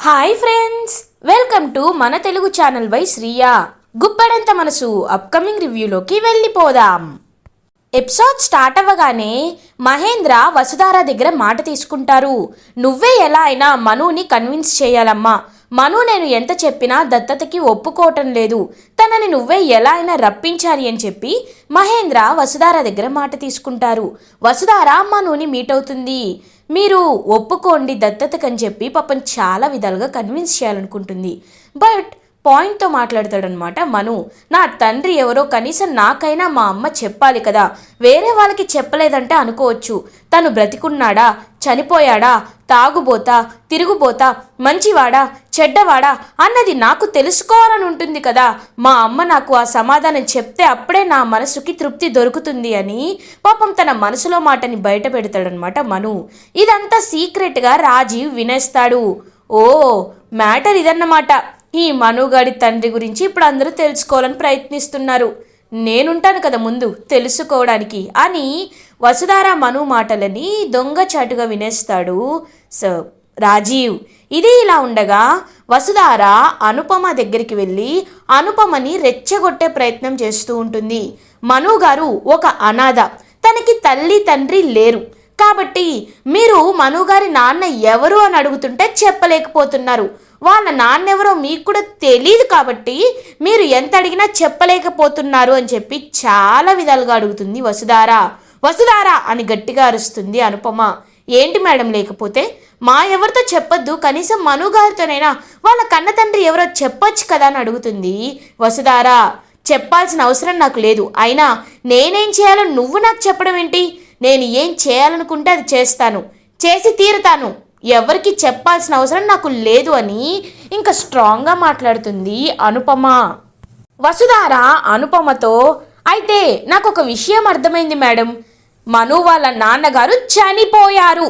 Hi friends, welcome to మన Telugu channel by Sriya. Guppedantha మనసు upcoming రివ్యూలోకి వెళ్ళిపోదాం. ఎపిసోడ్ స్టార్ట్ అవ్వగానే మహేంద్ర వసుధార దగ్గర మాట తీసుకుంటారు. నువ్వే ఎలా అయినా మనుని కన్విన్స్ చేయాలమ్మా. మను నేను ఎంత చెప్పినా దత్తతకి ఒప్పుకోవటం లేదు. తనని నువ్వే ఎలా అయినా రప్పించాలి అని చెప్పి మహేంద్ర వసుధార దగ్గర మాట తీసుకుంటారు. వసుధార మనుని మీట్ అవుతుంది. మీరు ఒప్పుకోండి దత్తతకని చెప్పి పాపం చాలా విధాలుగా కన్విన్స్ చేయాలనుకుంటుంది. బట్ పాయింట్తో మాట్లాడతాడనమాట మను. నా తండ్రి ఎవరో కనీసం నాకైనా మా అమ్మ చెప్పాలి కదా. వేరే వాళ్ళకి చెప్పలేదంటే అనుకోవచ్చు, తను బ్రతికున్నాడా, చనిపోయాడా, తాగుబోతా, తిరుగుబోతా, మంచివాడా, చెడ్డవాడా అన్నది నాకు తెలుసుకోవాలని ఉంటుంది కదా. మా అమ్మ నాకు ఆ సమాధానం చెప్తే అప్పుడే నా మనసుకి తృప్తి దొరుకుతుంది అని పాపం తన మనసులో మాటని బయట పెడతాడనమాట మను. ఇదంతా సీక్రెట్గా రాజీవ్ వినేస్తాడు. ఓ మ్యాటర్ ఇదన్నమాట. ఈ మనుగాడి తండ్రి గురించి ఇప్పుడు అందరూ తెలుసుకోవాలని ప్రయత్నిస్తున్నారు. నేనుంటాను కదా ముందు తెలుసుకోవడానికి అని వసుధార మను మాటలని దొంగచాటుగా వినేస్తాడు రాజీవ్. ఇది ఇలా ఉండగా వసుధార అనుపమ దగ్గరికి వెళ్ళి అనుపమని రెచ్చగొట్టే ప్రయత్నం చేస్తూ ఉంటుంది. మను గారు ఒక అనాథ, తనకి తల్లి తండ్రి లేరు కాబట్టి మీరు మనుగారి నాన్న ఎవరు అని అడుగుతుంటే చెప్పలేకపోతున్నారు. వాళ్ళ నాన్నెవరో మీకు కూడా తెలియదు కాబట్టి మీరు ఎంత అడిగినా చెప్పలేకపోతున్నారు అని చెప్పి చాలా విధాలుగా అడుగుతుంది వసుధార. వసుధార అని గట్టిగా అరుస్తుంది అనుపమ. ఏంటి మేడం లేకపోతే? మా ఎవరితో చెప్పొద్దు, కనీసం మనుగారితోనైనా వాళ్ళ కన్న తండ్రి ఎవరో చెప్పొచ్చు కదా అని అడుగుతుంది వసుధార. చెప్పాల్సిన అవసరం నాకు లేదు. అయినా నేనేం చేయాలో నువ్వు నాకు చెప్పడం ఏంటి? నేను ఏం చేయాలనుకుంటే అది చేస్తాను, చేసి తీరుతాను. ఎవరికి చెప్పాల్సిన అవసరం నాకు లేదు అని ఇంకా స్ట్రాంగ్గా మాట్లాడుతుంది అనుపమ. వసుధార అనుపమతో, అయితే నాకు ఒక విషయం అర్థమైంది మేడం. మను వాళ్ళ నాన్నగారు చనిపోయారు,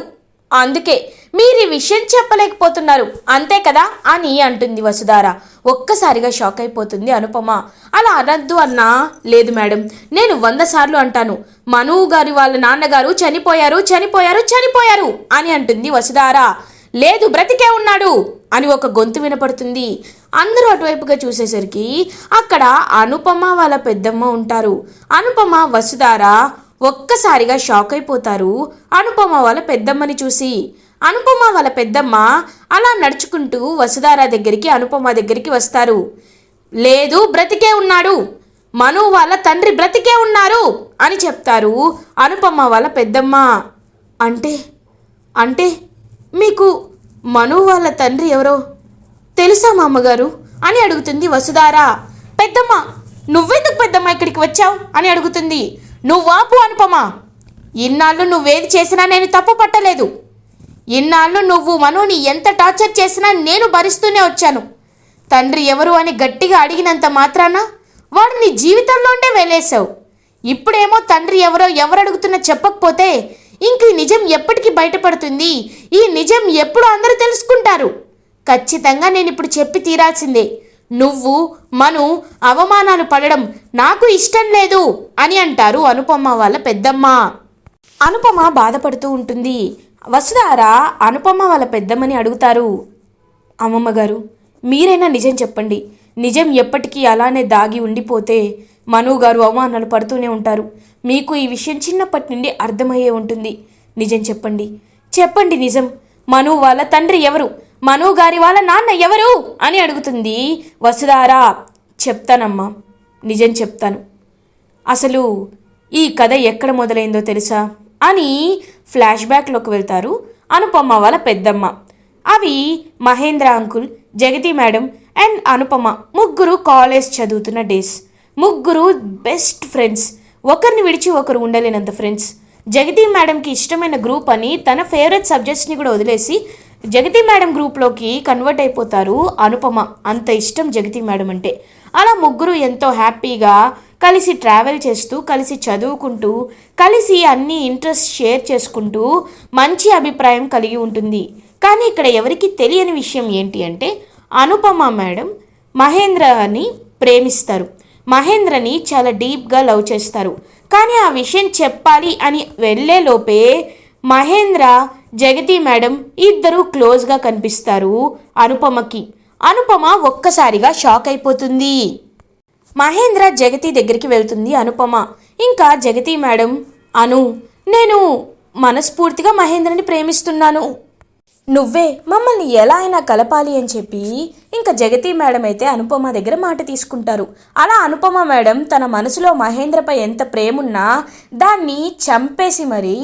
అందుకే మీరు ఈ విషయం చెప్పలేకపోతున్నారు అంతే కదా అని అంటుంది వసుధార. ఒక్కసారిగా షాక్ అయిపోతుంది అనుపమ. అలా అనద్దు అన్నా. లేదు మేడం, నేను 100 సార్లు అంటాను, మను గారి వాళ్ళ నాన్నగారు చనిపోయారు చనిపోయారు చనిపోయారు అని అంటుంది వసుధార. లేదు బ్రతికే ఉన్నాడు అని ఒక గొంతు వినపడుతుంది. అందరూ అటువైపుగా చూసేసరికి అక్కడ అనుపమ వాళ్ళ పెద్దమ్మ ఉంటారు. అనుపమ వసుధార ఒక్కసారిగా షాక్ అయిపోతారు అనుపమ వాళ్ళ పెద్దమ్మని చూసి. అనుపమ వాళ్ళ పెద్దమ్మ అలా నడుచుకుంటూ వసుధార దగ్గరికి అనుపమ దగ్గరికి వస్తారు. లేదు బ్రతికే ఉన్నాడు, మను వాళ్ళ తండ్రి బ్రతికే ఉన్నారు అని చెప్తారు అనుపమ వాళ్ళ పెద్దమ్మ. అంటే అంటే మీకు మను వాళ్ళ తండ్రి ఎవరో తెలుసా మా అమ్మగారు అని అడుగుతుంది వసుధార. పెద్దమ్మ, నువ్వెందుకు పెద్దమ్మ ఇక్కడికి వచ్చావు అని అడుగుతుంది. నువ్వాపు అనుపమ, ఇన్నాళ్ళు నువ్వేది చేసినా నేను తప్పు పట్టలేదు. ఇన్నాళ్ళు నువ్వు మనుని ఎంత టార్చర్ చేసినా నేను భరిస్తూనే వచ్చాను. తండ్రి ఎవరు అని గట్టిగా అడిగినంత మాత్రాన వాడు నీ జీవితంలోనే వెళ్ళేశావు. ఇప్పుడేమో తండ్రి ఎవరో ఎవరు అడుగుతున్నా చెప్పకపోతే ఇంక ఈ నిజం ఎప్పటికీ బయటపడుతుంది. ఈ నిజం ఎప్పుడు అందరూ తెలుసుకుంటారు. ఖచ్చితంగా నేను ఇప్పుడు చెప్పి తీరాల్సిందే. నువ్వు మను అవమానాలు పడడం నాకు ఇష్టం లేదు అని అంటారు అనుపమ వాళ్ళ పెద్దమ్మ. అనుపమ బాధపడుతూ ఉంటుంది. వసుధార అనుపమ వాళ్ళ పెద్దమ్మని అడుగుతారు. అమ్మమ్మ గారు, మీరైనా నిజం చెప్పండి. నిజం ఎప్పటికీ అలానే దాగి ఉండిపోతే మను గారు అవమానాలు పడుతూనే ఉంటారు. మీకు ఈ విషయం చిన్నప్పటి నుండి అర్థమయ్యే ఉంటుంది. నిజం చెప్పండి, చెప్పండి నిజం. మను వాళ్ళ తండ్రి ఎవరు, మను గారి వాళ్ళ నాన్న ఎవరు అని అడుగుతుంది వసుధార. చెప్తానమ్మా, నిజం చెప్తాను. అసలు ఈ కథ ఎక్కడ మొదలైందో తెలుసా అని ఫ్లాష్ బ్యాక్లోకి వెళ్తారు అనుపమ వాళ్ళ పెద్దమ్మ. అవి Mahendra uncle, Jagathi madam and Anupama ముగ్గురు కాలేజ్ చదువుతున్న డేస్. ముగ్గురు బెస్ట్ ఫ్రెండ్స్, ఒకరిని విడిచి ఒకరు ఉండలేనంత ఫ్రెండ్స్. జగతి మేడంకి ఇష్టమైన గ్రూప్ అని తన ఫేవరెట్ సబ్జెక్ట్స్ని కూడా వదిలేసి జగతి మేడం గ్రూప్లోకి కన్వర్ట్ అయిపోతారు అనుపమ. అంత ఇష్టం జగతి మేడం అంటే. అలా ముగ్గురు ఎంతో హ్యాపీగా కలిసి ట్రావెల్ చేస్తూ, కలిసి చదువుకుంటూ, కలిసి అన్ని ఇంట్రెస్ట్ షేర్ చేసుకుంటూ మంచి అభిప్రాయం కలిగి ఉంటుంది. కానీ ఇక్కడ ఎవరికి తెలియని విషయం ఏంటి అంటే అనుపమ మేడం మహేంద్రని ప్రేమిస్తారు. మహేంద్రని చాలా డీప్గా లవ్ చేస్తారు. కానీ ఆ విషయం చెప్పాలి అని వెళ్ళేలోపే మహేంద్ర జగతి మేడం ఇద్దరూ క్లోజ్గా కనిపిస్తారు అనుపమకి. అనుపమ ఒక్కసారిగా షాక్ అయిపోతుంది. మహేంద్ర జగతి దగ్గరికి వెళ్తుంది అనుపమ. ఇంకా జగతి మేడం, నేను మనస్ఫూర్తిగా మహేంద్రని ప్రేమిస్తున్నాను, నువ్వే మమ్మల్ని ఎలా అయినా కలపాలి అని చెప్పి ఇంకా జగతి మేడం అయితే అనుపమ దగ్గర మాట తీసుకుంటారు. అలా అనుపమ మేడం తన మనసులో మహేంద్రపై ఎంత ప్రేమున్నా దాన్ని చంపేసి మరి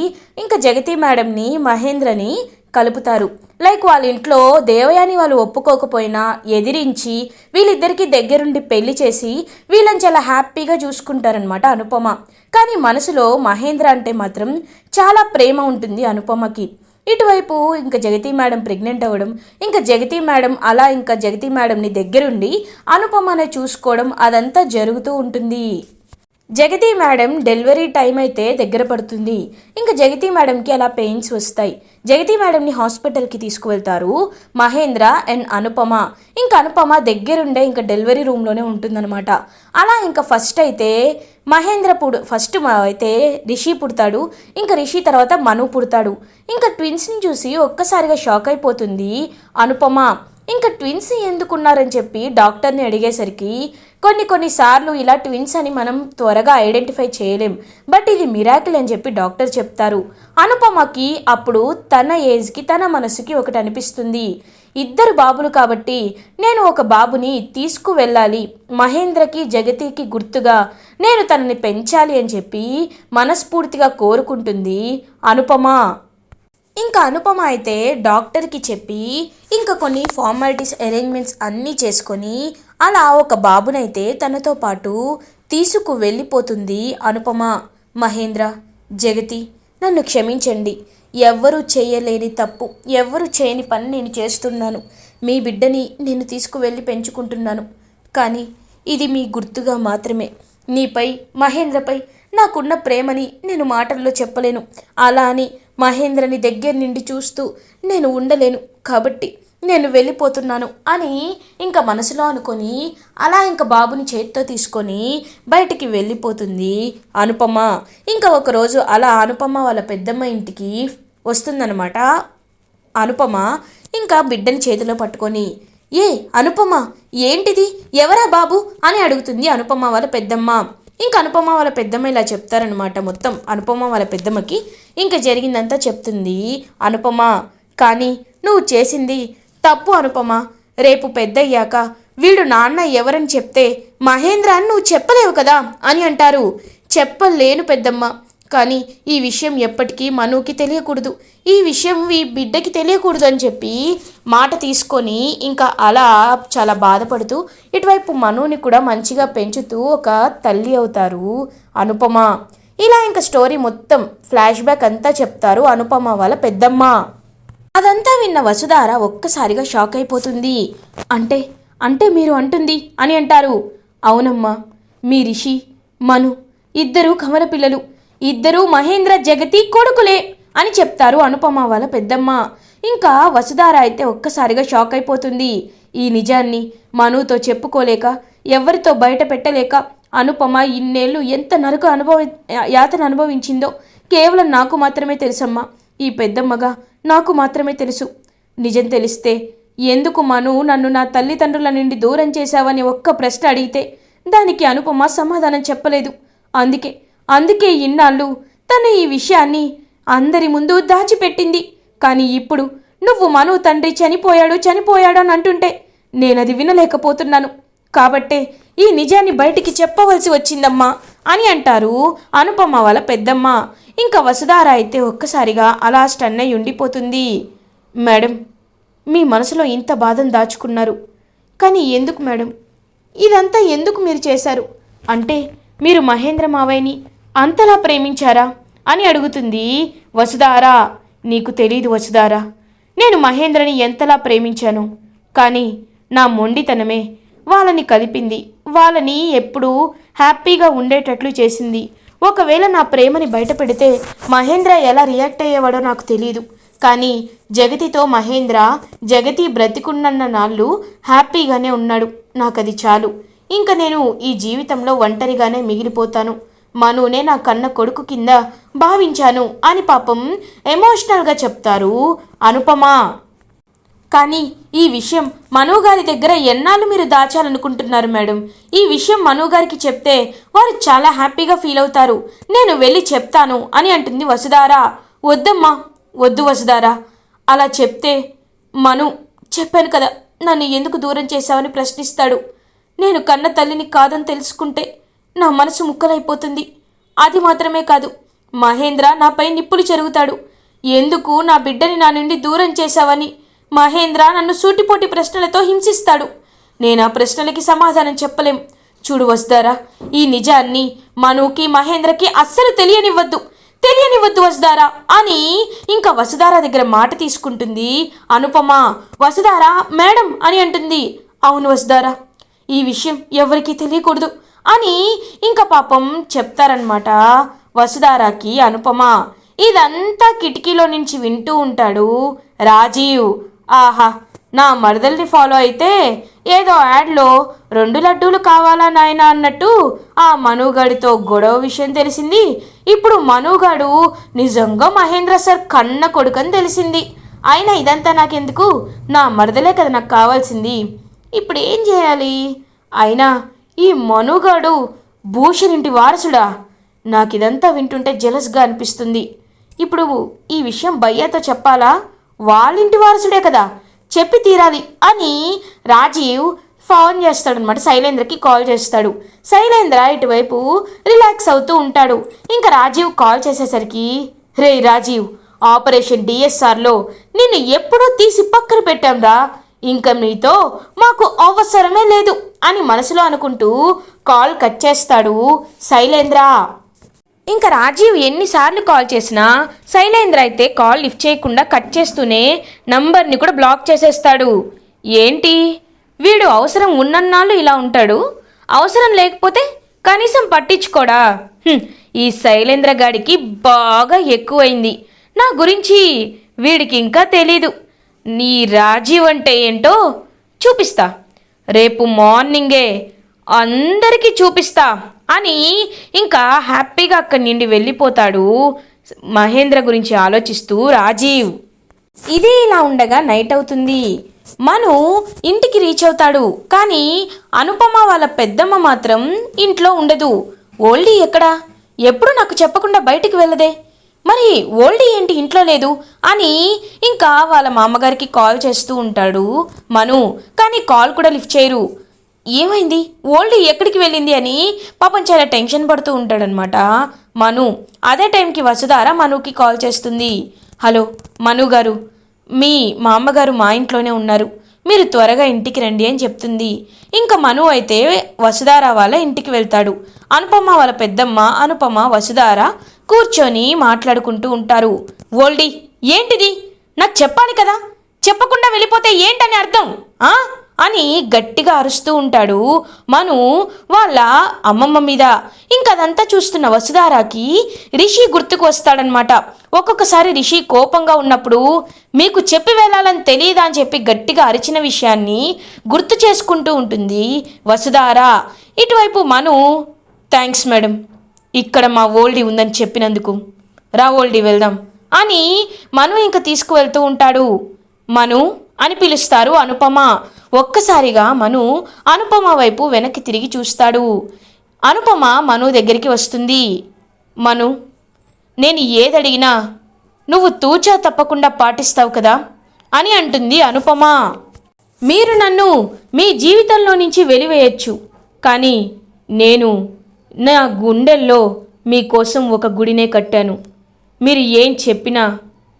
ఇంకా జగతి మేడంని మహేంద్రని కలుపుతారు. లైక్ వాళ్ళ ఇంట్లో దేవయాని వాళ్ళు ఒప్పుకోకపోయినా ఎదిరించి వీళ్ళిద్దరికీ దగ్గరుండి పెళ్లి చేసి వీళ్ళని చాలా హ్యాపీగా చూసుకుంటారనమాట అనుపమ. కానీ మనసులో మహేంద్ర అంటే మాత్రం చాలా ప్రేమ ఉంటుంది అనుపమకి. ఇటువైపు ఇంకా జగతి మేడం ప్రెగ్నెంట్ అవ్వడం, ఇంకా జగతి మేడం అలా ఇంకా జగతి మేడంని దగ్గరుండి అనుపమనే చూసుకోవడం అదంతా జరుగుతూ ఉంటుంది. జగతి మేడం డెలివరీ టైం అయితే దగ్గర పడుతుంది. ఇంకా జగతి మేడంకి అలా పెయిన్స్ వస్తాయి. జగతి మేడంని హాస్పిటల్కి తీసుకువెళ్తారు మహేంద్ర అండ్ అనుపమ. ఇంకా అనుపమ దగ్గరుండే ఇంకా డెలివరీ రూమ్లోనే ఉంటుందన్నమాట. అలా ఇంకా ఫస్ట్ అయితే ఫస్ట్ అయితే రిషి పుడతాడు. ఇంకా రిషి తర్వాత మను పుడతాడు. ఇంకా ట్విన్స్ని చూసి ఒక్కసారిగా షాక్ అయిపోతుంది అనుపమ. ఇంకా ట్విన్స్ ఎందుకున్నారని చెప్పి డాక్టర్ని అడిగేసరికి కొన్నిసార్లు ఇలా ట్విన్స్ అని మనం త్వరగా ఐడెంటిఫై చేయలేం, బట్ ఇది మిరాకిల్ అని చెప్పి డాక్టర్ చెప్తారు. అనుపమకి అప్పుడు తన ఏజ్కి తన మనసుకి ఒకటి అనిపిస్తుంది, ఇద్దరు బాబులు కాబట్టి నేను ఒక బాబుని తీసుకువెళ్ళాలి, మహేంద్రకి జగతికి గుర్తుగా నేను తనని పెంచాలి అని చెప్పి మనస్ఫూర్తిగా కోరుకుంటుంది అనుపమ. ఇంకా అనుపమ అయితే డాక్టర్కి చెప్పి ఇంకా కొన్ని ఫార్మాలిటీస్ అరేంజ్మెంట్స్ అన్నీ చేసుకొని అలా ఒక బాబునైతే తనతో పాటు తీసుకు వెళ్ళిపోతుంది అనుపమ. మహేంద్ర, జగతి, నన్ను క్షమించండి, ఎవ్వరూ చేయలేని తప్పు, ఎవ్వరూ చేయని పని నేను చేస్తున్నాను. మీ బిడ్డని నేను తీసుకువెళ్ళి పెంచుకుంటున్నాను, కానీ ఇది మీ గుర్తుగా మాత్రమే. నీపై, మహేంద్రపై నాకున్న ప్రేమని నేను మాటల్లో చెప్పలేను. అలా అని మహేంద్రని దగ్గర నుండి చూస్తూ నేను ఉండలేను, కాబట్టి నేను వెళ్ళిపోతున్నాను అని ఇంకా మనసులో అనుకొని అలా ఇంకా బాబుని చేత్తో తీసుకొని బయటికి వెళ్ళిపోతుంది అనుపమ. ఇంకా ఒకరోజు అలా అనుపమ వాళ్ళ పెద్దమ్మ ఇంటికి వస్తుందన్నమాట అనుపమ. ఇంకా బిడ్డని చేతిలో పట్టుకొని, ఏ అనుపమ, ఏంటిది, ఎవరా బాబు అని అడుగుతుంది అనుపమ వాళ్ళ పెద్దమ్మ. ఇంకా అనుపమ వాళ్ళ పెద్దమ్మ ఇలా చెప్తారనమాట. మొత్తం అనుపమ వాళ్ళ పెద్దమ్మకి ఇంకా జరిగిందంతా చెప్తుంది అనుపమ. కానీ నువ్వు చేసింది తప్పు అనుపమ. రేపు పెద్దయ్యాక వీడు నాన్న ఎవరని చెప్తే మహేంద్ర అని నువ్వు చెప్పలేవు కదా అని అంటారు. చెప్పలేను పెద్దమ్మ, కానీ ఈ విషయం ఎప్పటికీ మనుకి తెలియకూడదు, ఈ విషయం ఈ బిడ్డకి తెలియకూడదు అని చెప్పి మాట తీసుకొని ఇంకా అలా చాలా బాధపడుతూ ఇటువైపు మనుని కూడా మంచిగా పెంచుతూ ఒక తల్లి అవుతారు అనుపమ. ఇలా ఇంకా స్టోరీ మొత్తం ఫ్లాష్ బ్యాక్ అంతా చెప్తారు అనుపమ వాళ్ళ పెద్దమ్మ. అదంతా విన్న వసుధార ఒక్కసారిగా షాక్ అయిపోతుంది. అంటే అంటే మీరు అంటుంది అని అంటారు. అవునమ్మా, మీ రిషి, మను ఇద్దరూ కమల పిల్లలు, ఇద్దరూ మహేంద్ర జగతి కొడుకులే అని చెప్తారు అనుపమ వాళ్ళ పెద్దమ్మ. ఇంకా వసుధార అయితే ఒక్కసారిగా షాక్ అయిపోతుంది. ఈ నిజాన్ని మనుతో చెప్పుకోలేక, ఎవరితో బయట పెట్టలేక అనుపమ ఇన్నేళ్ళు ఎంత యాతన అనుభవించిందో కేవలం నాకు మాత్రమే తెలుసమ్మా. ఈ పెద్దమ్మగా నాకు మాత్రమే తెలుసు. నిజం తెలిస్తే ఎందుకు మను నన్ను నా తల్లిదండ్రుల నుండి దూరం చేశావని ఒక్క ప్రశ్న అడిగితే దానికి అనుపమ సమాధానం చెప్పలేదు. అందుకే ఇన్నాళ్ళు తను ఈ విషయాన్ని అందరి ముందు దాచిపెట్టింది. కానీ ఇప్పుడు నువ్వు మను తండ్రి చనిపోయాడు అని అంటుంటే నేనది వినలేకపోతున్నాను. కాబట్టే ఈ నిజాన్ని బయటికి చెప్పవలసి వచ్చిందమ్మా అని అంటారు అనుపమ వాళ్ళ పెద్దమ్మ. ఇంకా వసుధార అయితే ఒక్కసారిగా అలా స్టన్ అయి ఉండిపోతుంది. మేడం, మీ మనసులో ఇంత బాధను దాచుకున్నారు, కానీ ఎందుకు మేడం, ఇదంతా ఎందుకు మీరు చేశారు? అంటే మీరు మహేంద్ర మావయ్యని అంతలా ప్రేమించారా అని అడుగుతుంది వసుధార. నీకు తెలీదు వసుధార, నేను మహేంద్రని ఎంతలా ప్రేమించాను, కానీ నా మొండితనమే వాళ్ళని కలిపింది, వాళ్ళని ఎప్పుడూ హ్యాపీగా ఉండేటట్లు చేసింది. ఒకవేళ నా ప్రేమని బయట పెడితే మహేంద్ర ఎలా రియాక్ట్ అయ్యేవాడో నాకు తెలీదు. కానీ జగతితో మహేంద్ర, జగతి బ్రతికున్న నాళ్ళు హ్యాపీగానే ఉన్నాడు. నాకది చాలు. ఇంకా నేను ఈ జీవితంలో ఒంటరిగానే మిగిలిపోతాను. మనునే నా కన్న కొడుకు కింద భావించాను అని పాపం ఎమోషనల్గా చెప్తారు అనుపమ. కానీ ఈ విషయం మనోగారి దగ్గర ఎన్నాళ్ళు మీరు దాచాలనుకుంటున్నారు మేడం? ఈ విషయం మనోగారికి చెప్తే వారు చాలా హ్యాపీగా ఫీల్ అవుతారు. నేను వెళ్ళి చెప్తాను అని అంటుంది వసుధార. వద్దమ్మా, వద్దు వసుధార, అలా చెప్తే మను చెప్పాను కదా నన్ను ఎందుకు దూరం చేశావని ప్రశ్నిస్తాడు. నేను కన్న తల్లిని కాదని తెలుసుకుంటే నా మనసు ముక్కలైపోతుంది. అది మాత్రమే కాదు, మహేంద్ర నాపై నిప్పులు చెరుగుతాడు. ఎందుకు నా బిడ్డని నా నుండి దూరం చేశావని మహేంద్ర నన్ను సూటిపోటి ప్రశ్నలతో హింసిస్తాడు. నేను ఆ ప్రశ్నలకి సమాధానం చెప్పలేం. చూడు వసుధార, ఈ నిజాన్ని మనుకి మహేంద్రకి అస్సలు తెలియనివ్వద్దు వసుధార అని ఇంకా వసుధార దగ్గర మాట తీసుకుంటుంది అనుపమ. వసుధార మేడం అని అంటుంది. అవును వసుధార, ఈ విషయం ఎవరికీ తెలియకూడదు అని ఇంకా పాపం చెప్తారనమాట వసుధారకి అనుపమ. ఇదంతా కిటికీలో నుంచి వింటూ ఉంటాడు రాజీవ్. ఆహా, నా మరదల్ని ఫాలో అయితే ఏదో యాడ్లో 2 లడ్డూలు కావాలా నాయనా అన్నట్టు ఆ మనుగాడితో గొడవ విషయం తెలిసింది. ఇప్పుడు మనుగాడు నిజంగా మహేంద్ర సార్ కన్న కొడుకని తెలిసింది. అయినా ఇదంతా నాకెందుకు, నా మరదలే కదా నాకు కావాల్సింది. ఇప్పుడు ఏం చేయాలి? అయినా ఈ మనుగాడు భూషణ్ ఇంటి వారసుడా? నాకు ఇదంతా వింటుంటే జెలస్గా అనిపిస్తుంది. ఇప్పుడు ఈ విషయం భయ్యాతో చెప్పాలా? వాళ్ళింటి వారసుడే కదా, చెప్పి తీరాలి అని రాజీవ్ ఫోన్ చేస్తాడనమాట. శైలేంద్రకి కాల్ చేస్తాడు. శైలేంద్ర ఇటువైపు రిలాక్స్ అవుతూ ఉంటాడు. ఇంకా రాజీవ్ కాల్ చేసేసరికి, రే రాజీవ్, ఆపరేషన్ డిఎస్ఆర్లో నిన్ను ఎప్పుడో తీసి పక్కన పెట్టాంరా, ఇంకా మీతో మాకు అవసరమే లేదు అని మనసులో అనుకుంటూ కాల్ కట్ చేస్తాడు శైలేంద్ర. ఇంకా రాజీవ్ ఎన్నిసార్లు కాల్ చేసినా శైలేంద్ర అయితే కాల్ లిఫ్ట్ చేయకుండా కట్ చేస్తూనే నంబర్ని కూడా బ్లాక్ చేసేస్తాడు. ఏంటి వీడు అవసరం ఉన్నన్నాళ్ళు ఇలా ఉంటాడు, అవసరం లేకపోతే కనీసం పట్టించుకోడా? ఈ శైలేంద్ర గాడికి బాగా ఎక్కువైంది. నా గురించి వీడికి ఇంకా తెలీదు. నీ రాజీవ్ అంటే ఏంటో చూపిస్తా, రేపు మార్నింగే అందరికీ చూపిస్తా అని ఇంకా హ్యాపీగా అక్కడి నుండి వెళ్ళిపోతాడు మహేంద్ర గురించి ఆలోచిస్తూ రాజీవ్. ఇది ఇలా ఉండగా నైట్ అవుతుంది. మను ఇంటికి రీచ్ అవుతాడు. కానీ అనుపమ వాళ్ళ పెద్దమ్మ మాత్రం ఇంట్లో ఉండదు. ఓల్డీ ఎక్కడా? ఎప్పుడు నాకు చెప్పకుండా బయటికి వెళ్ళదే, మరి ఓల్డీ ఏంటి ఇంట్లో లేదు అని ఇంకా వాళ్ళ మామగారికి కాల్ చేస్తూ ఉంటాడు మను. కానీ కాల్ కూడా లిఫ్ట్ చేయరు. ఏమైంది, ఓల్డీ ఎక్కడికి వెళ్ళింది అని పాపం చాలా టెన్షన్ పడుతూ ఉంటాడనమాట మను. అదే టైంకి వసుధార మనుకి కాల్ చేస్తుంది. హలో మను గారు, మీ మా అమ్మగారు మా ఇంట్లోనే ఉన్నారు, మీరు త్వరగా ఇంటికి రండి అని చెప్తుంది. ఇంకా మను అయితే వసుధార వాళ్ళ ఇంటికి వెళ్తాడు. అనుపమ వాళ్ళ పెద్దమ్మ, అనుపమ, వసుధార కూర్చొని మాట్లాడుకుంటూ ఉంటారు. ఓల్డీ ఏంటిది, నాకు చెప్పాలి కదా, చెప్పకుండా వెళ్ళిపోతే ఏంటని అర్థం అని గట్టిగా అరుస్తూ ఉంటాడు మను వాళ్ళ అమ్మమ్మ మీద. ఇంకదంతా చూస్తున్న వసుధారాకి రిషి గుర్తుకు వస్తాడనమాట. ఒక్కొక్కసారి రిషి కోపంగా ఉన్నప్పుడు మీకు చెప్పి వెళ్ళాలని తెలియదా అని చెప్పి గట్టిగా అరిచిన విషయాన్ని గుర్తు చేసుకుంటూ ఉంటుంది వసుధార. ఇటువైపు మను, థ్యాంక్స్ మేడం, ఇక్కడ మా ఓల్డీ ఉందని చెప్పినందుకు, రా ఓల్డీ వెళ్దాం అని మను ఇంకా తీసుకువెళ్తూ ఉంటాడు. మను అని పిలుస్తారు అనుపమ. ఒక్కసారిగా మను అనుపమ వైపు వెనక్కి తిరిగి చూస్తాడు. అనుపమ మను దగ్గరికి వస్తుంది. మను, నేను ఏదడిగినా నువ్వు తూచా తప్పకుండా పాటిస్తావు కదా అని అంటుంది అనుపమ. మీరు నన్ను మీ జీవితంలో నుంచి వెలివేయచ్చు, కానీ నేను నా గుండెల్లో మీకోసం ఒక గుడినే కట్టాను. మీరు ఏం చెప్పినా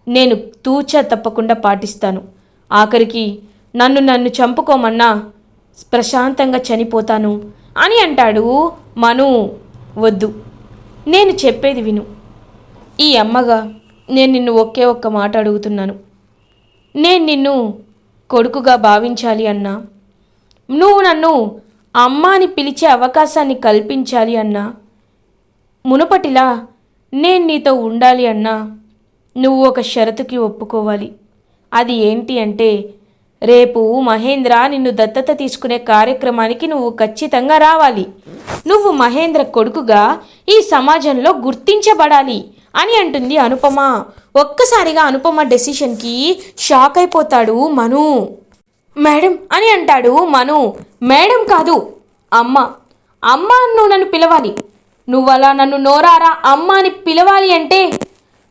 నేను తూచా తప్పకుండా పాటిస్తాను. ఆఖరికి నన్ను చంపుకోమన్నా ప్రశాంతంగా చనిపోతాను అని అంటాడు మను. వద్దు, నేను చెప్పేది విను. ఈ అమ్మగా నేను నిన్ను ఒకే ఒక్క మాట అడుగుతున్నాను. నేను నిన్ను కొడుకుగా భావించాలి అన్నా, నువ్వు నన్ను అమ్మ అని పిలిచే అవకాశాన్ని కల్పించాలి అన్నా, మునుపటిలా నేను నీతో ఉండాలి అన్నా, నువ్వు ఒక షరతుకి ఒప్పుకోవాలి. అది ఏంటి అంటే, రేపు మహేంద్ర నిన్ను దత్తత తీసుకునే కార్యక్రమానికి నువ్వు ఖచ్చితంగా రావాలి. నువ్వు మహేంద్ర కొడుకుగా ఈ సమాజంలో గుర్తించబడాలి అని అంటుంది అనుపమ. ఒక్కసారిగా అనుపమ డెసిషన్కి షాక్ అయిపోతాడు మను. మేడం అని అంటాడు మను. మేడం కాదు, అమ్మ. అమ్మ నువ్వు నన్ను పిలవాలి. నువ్వలా నన్ను నోరారా అమ్మ అని పిలవాలి అంటే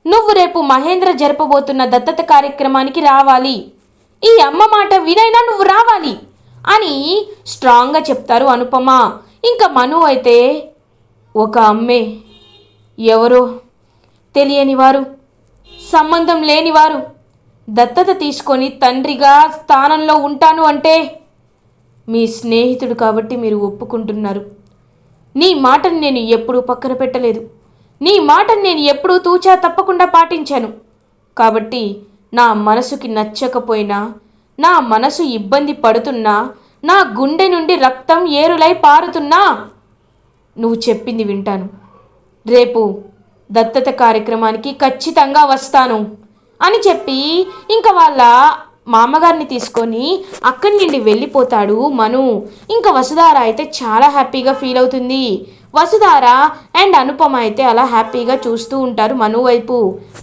నువ్వు రేపు మహేంద్ర జరపబోతున్న దత్తత కార్యక్రమానికి రావాలి. ఈ అమ్మ మాట వినైనా నువ్వు రావాలి అని స్ట్రాంగ్గా చెప్తారు అనుపమ. ఇంకా మను అయితే ఒక అమ్మే, ఎవరో తెలియనివారు, సంబంధం లేనివారు దత్తత తీసుకొని తండ్రిగా స్థానంలో ఉంటాను అంటే మీ స్నేహితుడు కాబట్టి మీరు ఒప్పుకుంటున్నారు. నీ మాటను నేను ఎప్పుడూ పక్కన పెట్టలేదు. నీ మాటను నేను ఎప్పుడూ తూచా తప్పకుండా పాటించాను. కాబట్టి నా మనసుకి నచ్చకపోయినా, నా మనసు ఇబ్బంది పడుతున్నా, నా గుండె నుండి రక్తం ఏరులై పారుతున్నా నువ్వు చెప్పింది వింటాను. రేపు దత్తత కార్యక్రమానికి ఖచ్చితంగా వస్తాను అని చెప్పి ఇంకా వాళ్ళ మామగారిని తీసుకొని అక్కడి నుండి వెళ్ళిపోతాడు మను. ఇంకా వసుధార అయితే చాలా హ్యాపీగా ఫీల్ అవుతుంది. వసుధార అండ్ అనుపమ అయితే అలా హ్యాపీగా చూస్తూ ఉంటారు మను వైపు.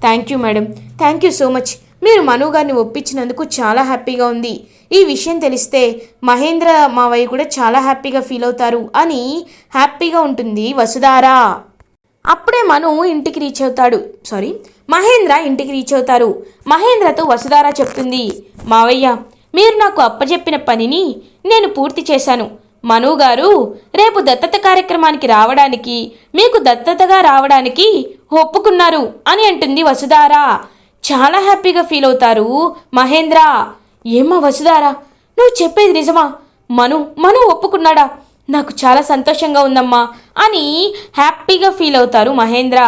Thank you madam, thank you so much. మీరు మను గారిని ఒప్పించినందుకు చాలా హ్యాపీగా ఉంది. ఈ విషయం తెలిస్తే మహేంద్ర మావయ్య కూడా చాలా హ్యాపీగా ఫీల్ అవుతారు అని హ్యాపీగా ఉంటుంది వసుధార. అప్పుడే మను ఇంటికి రీచ్ అవుతాడు. మహేంద్ర ఇంటికి రీచ్ అవుతారు. మహేంద్రతో వసుధార చెప్తుంది, మావయ్య మీరు నాకు అప్పచెప్పిన పనిని నేను పూర్తి చేశాను. మను గారు రేపు దత్తత కార్యక్రమానికి రావడానికి, మీకు దత్తతగా రావడానికి ఒప్పుకున్నారు అని అంటుంది వసుధార. చాలా హ్యాపీగా ఫీల్ అవుతారు మహేంద్ర. ఏమ్మా వసుధార, నువ్వు చెప్పేది నిజమా? మను ఒప్పుకున్నాడా? నాకు చాలా సంతోషంగా ఉందమ్మా అని హ్యాపీగా ఫీల్ అవుతారు మహేంద్ర.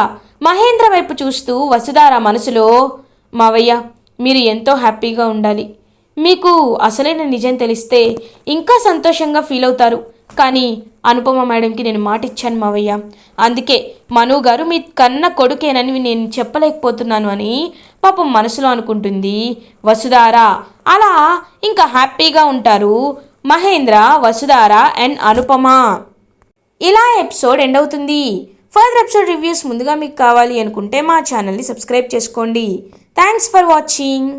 మహేంద్ర వైపు చూస్తూ వసుధార మనసులో, మావయ్య మీరు ఎంతో హ్యాపీగా ఉండాలి. మీకు అసలైన నిజం తెలిస్తే ఇంకా సంతోషంగా ఫీల్ అవుతారు. కానీ అనుపమ మేడంకి నేను మాట ఇచ్చాను మావయ్య. అందుకే మను గారు మీ కన్న కొడుకేనని నేను చెప్పలేకపోతున్నాను అని పాపం మనసులో అనుకుంటుంది వసుధార. అలా ఇంకా హ్యాపీగా ఉంటారు మహేంద్ర, వసుధార అండ్ అనుపమ. ఇలా ఎపిసోడ్ ఎండ్ అవుతుంది. ఫర్దర్ ఎపిసోడ్ రివ్యూస్ ముందుగా మీకు కావాలి అనుకుంటే మా ఛానల్ని సబ్స్క్రైబ్ చేసుకోండి. Thanks for watching.